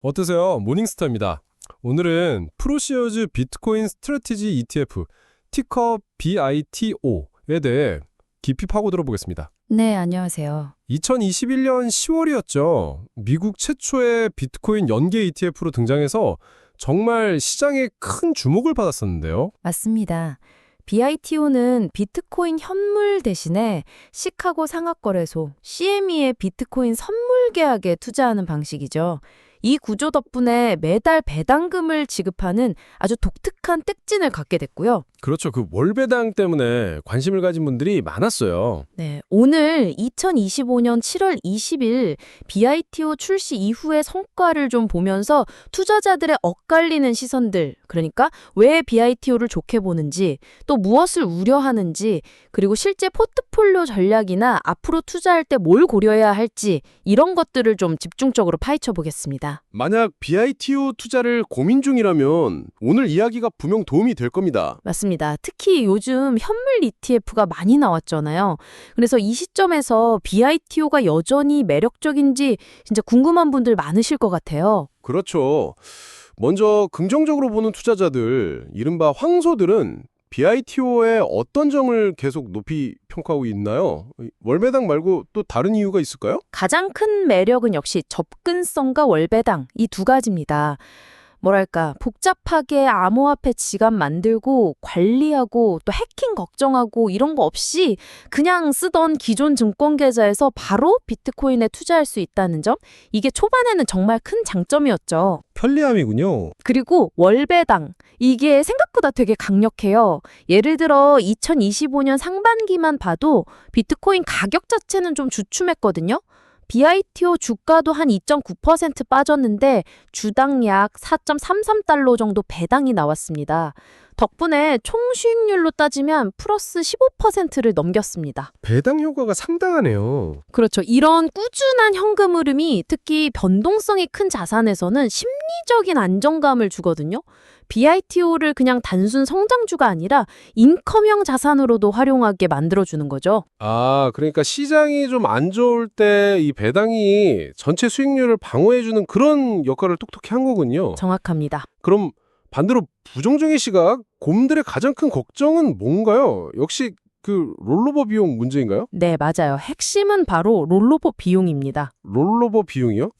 어떠세요? 모닝스타입니다. 오늘은 프로시어즈 비트코인 스트래티지 ETF 티커 BITO에 대해 깊이 파고들어 보겠습니다. 네, 안녕하세요. 2021년 10월이었죠. 미국 최초의 비트코인 연계 ETF로 등장해서 정말 시장에 큰 주목을 받았었는데요. 맞습니다. BITO는 비트코인 현물 대신에 시카고 상하거래소 CME의 비트코인 선물 계약에 투자하는 방식이죠. 이 구조 덕분에 매달 배당금을 지급하는 아주 독특한 특징을 갖게 됐고요. 그렇죠. 그 월배당 때문에 관심을 가진 분들이 많았어요. 네, 오늘 2025년 7월 20일 BITO 출시 이후의 성과를 좀 보면서 투자자들의 엇갈리는 시선들, 그러니까 왜 BITO를 좋게 보는지, 또 무엇을 우려하는지, 그리고 실제 포트폴리오 전략이나 앞으로 투자할 때 뭘 고려해야 할지 이런 것들을 좀 집중적으로 파헤쳐 보겠습니다. 만약 BITO 투자를 고민 중이라면 오늘 이야기가 분명 도움이 될 겁니다. 맞습니다. 특히 요즘 현물 ETF가 많이 나왔잖아요. 그래서 이 시점에서 BITO가 여전히 매력적인지 진짜 궁금한 분들 많으실 것 같아요. 그렇죠. 먼저 긍정적으로 보는 투자자들, 이른바 황소들은 BITO의 어떤 점을 계속 높이 평가하고 있나요? 월배당 말고 또 다른 이유가 있을까요? 가장 큰 매력은 역시 접근성과 월배당 이 두 가지입니다. 뭐랄까 복잡하게 암호화폐 지갑 만들고 관리하고 또 해킹 걱정하고 이런 거 없이 그냥 쓰던 기존 증권 계좌에서 바로 비트코인에 투자할 수 있다는 점, 이게 초반에는 정말 큰 장점이었죠. 편리함이군요. 그리고 월배당, 이게 생각보다 되게 강력해요. 예를 들어 2025년 상반기만 봐도 비트코인 가격 자체는 좀 주춤했거든요. BITO 주가도 한 2.9% 빠졌는데 주당 약 4.33달러 정도 배당이 나왔습니다. 덕분에 총 수익률로 따지면 플러스 15%를 넘겼습니다. 배당 효과가 상당하네요. 그렇죠. 이런 꾸준한 현금 흐름이 특히 변동성이 큰 자산에서는 심리적인 안정감을 주거든요. BITO를 그냥 단순 성장주가 아니라 인컴형 자산으로도 활용하게 만들어주는 거죠. 아, 그러니까 시장이 좀 안 좋을 때 이 배당이 전체 수익률을 방어해주는 그런 역할을 톡톡히 한 거군요. 정확합니다. 그럼 반대로 부정적인 시각, 곰들의 가장 큰 걱정은 뭔가요? 역시 그 롤로버 비용 문제인가요? 네, 맞아요. 핵심은 바로 롤로버 비용입니다. 롤로버 비용이요?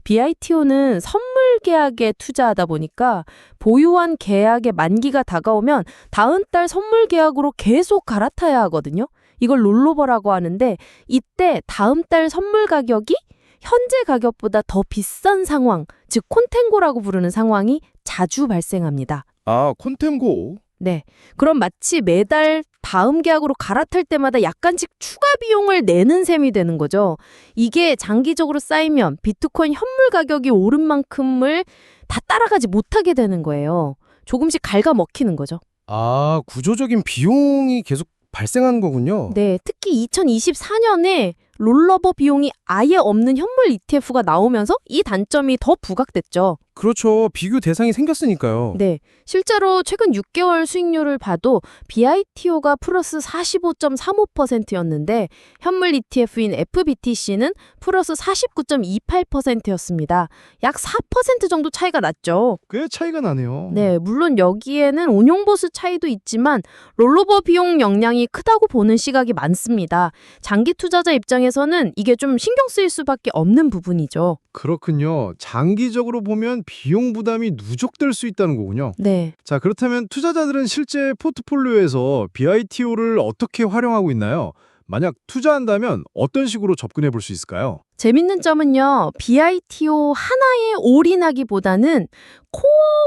BITO는 선물 계약에 투자하다 보니까 보유한 계약의 만기가 다가오면 다음 달 선물 계약으로 계속 갈아타야 하거든요. 이걸 롤로버라고 하는데 이때 다음 달 선물 가격이 현재 가격보다 더 비싼 상황, 즉 콘텐고라고 부르는 상황이 자주 발생합니다. 아, 콘템고. 네. 그럼 마치 매달 다음 계약으로 갈아탈 때마다 약간씩 추가 비용을 내는 셈이 되는 거죠. 이게 장기적으로 쌓이면 비트코인 현물 가격이 오른 만큼을 다 따라가지 못하게 되는 거예요. 조금씩 갉아먹히는 거죠. 아, 구조적인 비용이 계속 발생하는 거군요. 네. 특히 2024년에 롤러버 비용이 아예 없는 현물 ETF가 나오면서 이 단점이 더 부각됐죠. 그렇죠. 비교 대상이 생겼으니까요. 네, 실제로 최근 6개월 수익률을 봐도 BITO가 플러스 45.35%였는데 현물 ETF인 FBTC는 플러스 49.28%였습니다. 약 4% 정도 차이가 났죠. 꽤 차이가 나네요. 네, 물론 여기에는 운용보수 차이도 있지만 롤로버 비용 영향이 크다고 보는 시각이 많습니다. 장기 투자자 입장에서는 이게 좀 신경 쓰일 수밖에 없는 부분이죠. 그렇군요. 장기적으로 보면 비용 부담이 누적될 수 있다는 거군요. 네. 자, 그렇다면 투자자들은 실제 포트폴리오에서 BITO를 어떻게 활용하고 있나요? 만약 투자한다면 어떤 식으로 접근해 볼 수 있을까요? 재밌는 점은요, BITO 하나에 올인하기보다는 코어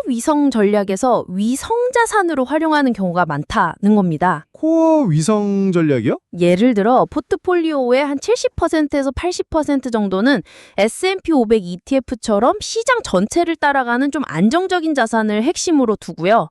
위성 전략에서 위성 자산으로 활용하는 경우가 많다는 겁니다. 코어 위성 전략이요? 예를 들어 포트폴리오의 한 70%에서 80% 정도는 S&P 500 ETF처럼 시장 전체를 따라가는 좀 안정적인 자산을 핵심으로 두고요.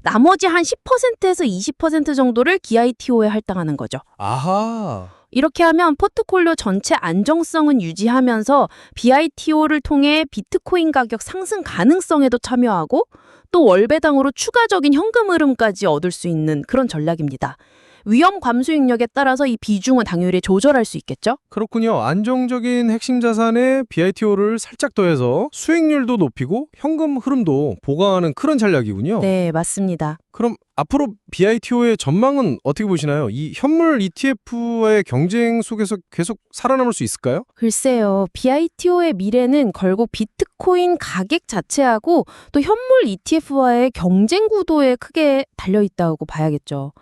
나머지 한 10%에서 20% 정도를 BITO에 할당하는 거죠. 아하. 이렇게 하면 포트폴리오 전체 안정성은 유지하면서 BITO를 통해 비트코인 가격 상승 가능성에도 참여하고 또 월배당으로 추가적인 현금 흐름까지 얻을 수 있는 그런 전략입니다. 위험 감소 능력에 따라서 이 비중은 당연히 조절할 수 있겠죠? 그렇군요. 안정적인 핵심 자산에 BITO를 살짝 더해서 수익률도 높이고 현금 흐름도 보강하는 그런 전략이군요. 네, 맞습니다. 그럼 앞으로 BITO의 전망은 어떻게 보시나요? 이 현물 ETF와의 경쟁 속에서 계속 살아남을 수 있을까요? 글쎄요, BITO의 미래는 결국 비트코인 가격 자체하고 또 현물 ETF와의 경쟁 구도에 크게 달려있다고 봐야겠죠.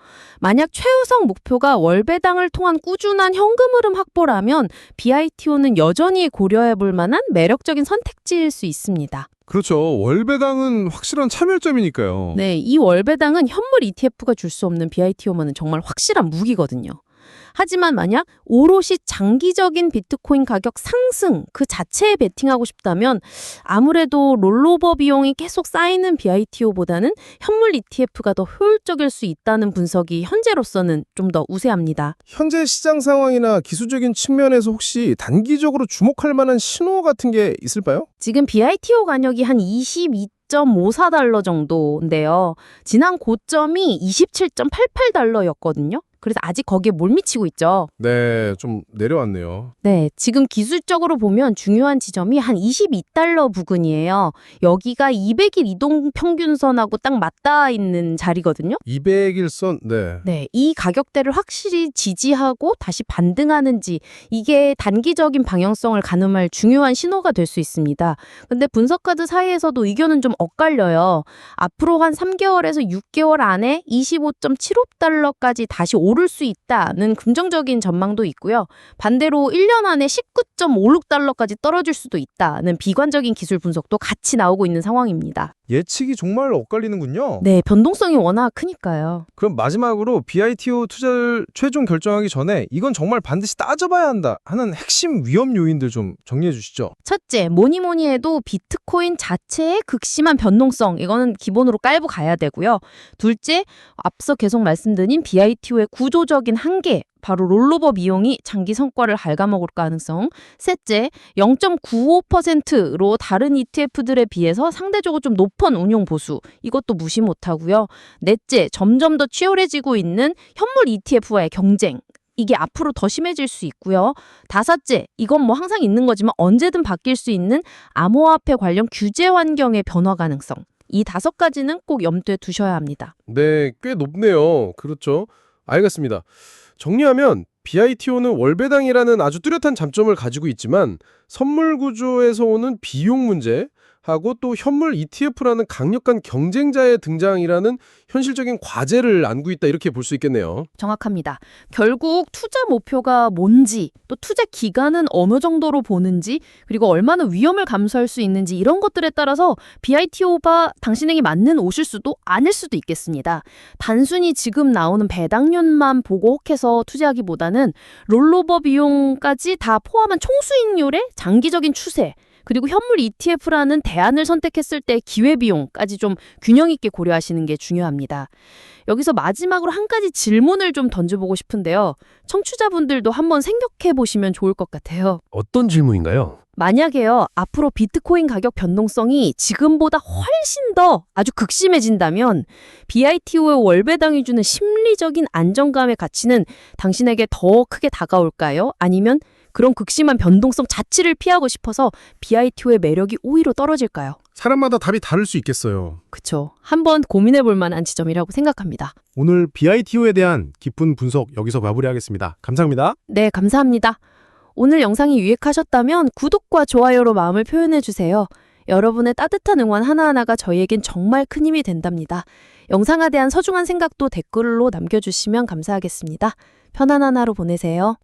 만약 최우선 목표가 월배당을 통한 꾸준한 현금 흐름 확보라면 BITO는 여전히 고려해볼 만한 매력적인 선택지일 수 있습니다. 그렇죠. 월배당은 확실한 차별점이니까요. 네, 이 월배당은 현물 ETF가 줄 수 없는 BITO만은 정말 확실한 무기거든요. 하지만 만약 오롯이 장기적인 비트코인 가격 상승 그 자체에 베팅하고 싶다면 아무래도 롤로버 비용이 계속 쌓이는 BITO보다는 현물 ETF가 더 효율적일 수 있다는 분석이 현재로서는 좀 더 우세합니다. 현재 시장 상황이나 기술적인 측면에서 혹시 단기적으로 주목할 만한 신호 같은 게 있을까요? 지금 BITO 가격이 한 22.54달러 정도인데요. 지난 고점이 27.88달러였거든요. 그래서 아직 거기에 못 미치고 있죠. 네, 좀 내려왔네요. 네, 지금 기술적으로 보면 중요한 지점이 한 22달러 부근이에요. 여기가 200일 이동 평균선하고 딱 맞닿아 있는 자리거든요. 200일선, 네. 네, 이 가격대를 확실히 지지하고 다시 반등하는지 이게 단기적인 방향성을 가늠할 중요한 신호가 될 수 있습니다. 근데 분석가들 사이에서도 의견은 좀 엇갈려요. 앞으로 한 3개월에서 6개월 안에 25.75달러까지 다시 오를 수 있다는 긍정적인 전망도 있고요. 반대로 1년 안에 19.56달러까지 떨어질 수도 있다는 비관적인 기술 분석도 같이 나오고 있는 상황입니다. 예측이 정말 엇갈리는군요. 네, 변동성이 워낙 크니까요. 그럼 마지막으로 BITO 투자를 최종 결정하기 전에 이건 정말 반드시 따져봐야 한다 하는 핵심 위험 요인들 좀 정리해 주시죠. 첫째, 뭐니 해도 비트코인 자체의 극심한 변동성, 이거는 기본으로 깔고 가야 되고요. 둘째, 앞서 계속 말씀드린 BITO의 구조적인 한계, 바로 롤로버 비용이 장기 성과를 갉아먹을 가능성. 셋째, 0.95%로 다른 ETF들에 비해서 상대적으로 좀 높은 운용 보수. 이것도 무시 못하고요. 넷째, 점점 더 치열해지고 있는 현물 ETF와의 경쟁. 이게 앞으로 더 심해질 수 있고요. 다섯째, 이건 뭐 항상 있는 거지만 언제든 바뀔 수 있는 암호화폐 관련 규제 환경의 변화 가능성. 이 5가지는 꼭 염두에 두셔야 합니다. 네, 꽤 높네요. 그렇죠. 알겠습니다. 정리하면 BITO는 월배당이라는 아주 뚜렷한 장점을 가지고 있지만 선물 구조에서 오는 비용 문제 하고 또 현물 ETF라는 강력한 경쟁자의 등장이라는 현실적인 과제를 안고 있다 이렇게 볼 수 있겠네요. 정확합니다. 결국 투자 목표가 뭔지, 또 투자 기간은 어느 정도로 보는지, 그리고 얼마나 위험을 감수할 수 있는지 이런 것들에 따라서 BITO가 당신에게 맞는 옷일 수도 아닐 수도 있겠습니다. 단순히 지금 나오는 배당률만 보고 혹해서 투자하기보다는 롤로버 비용까지 다 포함한 총수익률의 장기적인 추세, 그리고 현물 ETF라는 대안을 선택했을 때 기회비용까지 좀 균형 있게 고려하시는 게 중요합니다. 여기서 마지막으로 한 가지 질문을 좀 던져보고 싶은데요. 청취자분들도 한번 생각해 보시면 좋을 것 같아요. 어떤 질문인가요? 만약에요, 앞으로 비트코인 가격 변동성이 지금보다 훨씬 더 아주 극심해진다면 BITO의 월배당이 주는 심리적인 안정감의 가치는 당신에게 더 크게 다가올까요? 아니면 그런 극심한 변동성 자체를 피하고 싶어서 BITO의 매력이 오히려 떨어질까요? 사람마다 답이 다를 수 있겠어요. 그쵸. 한번 고민해 볼 만한 지점이라고 생각합니다. 오늘 BITO에 대한 깊은 분석 여기서 마무리하겠습니다. 감사합니다. 네, 감사합니다. 오늘 영상이 유익하셨다면 구독과 좋아요로 마음을 표현해 주세요. 여러분의 따뜻한 응원 하나하나가 저희에겐 정말 큰 힘이 된답니다. 영상에 대한 소중한 생각도 댓글로 남겨주시면 감사하겠습니다. 편안한 하루 보내세요.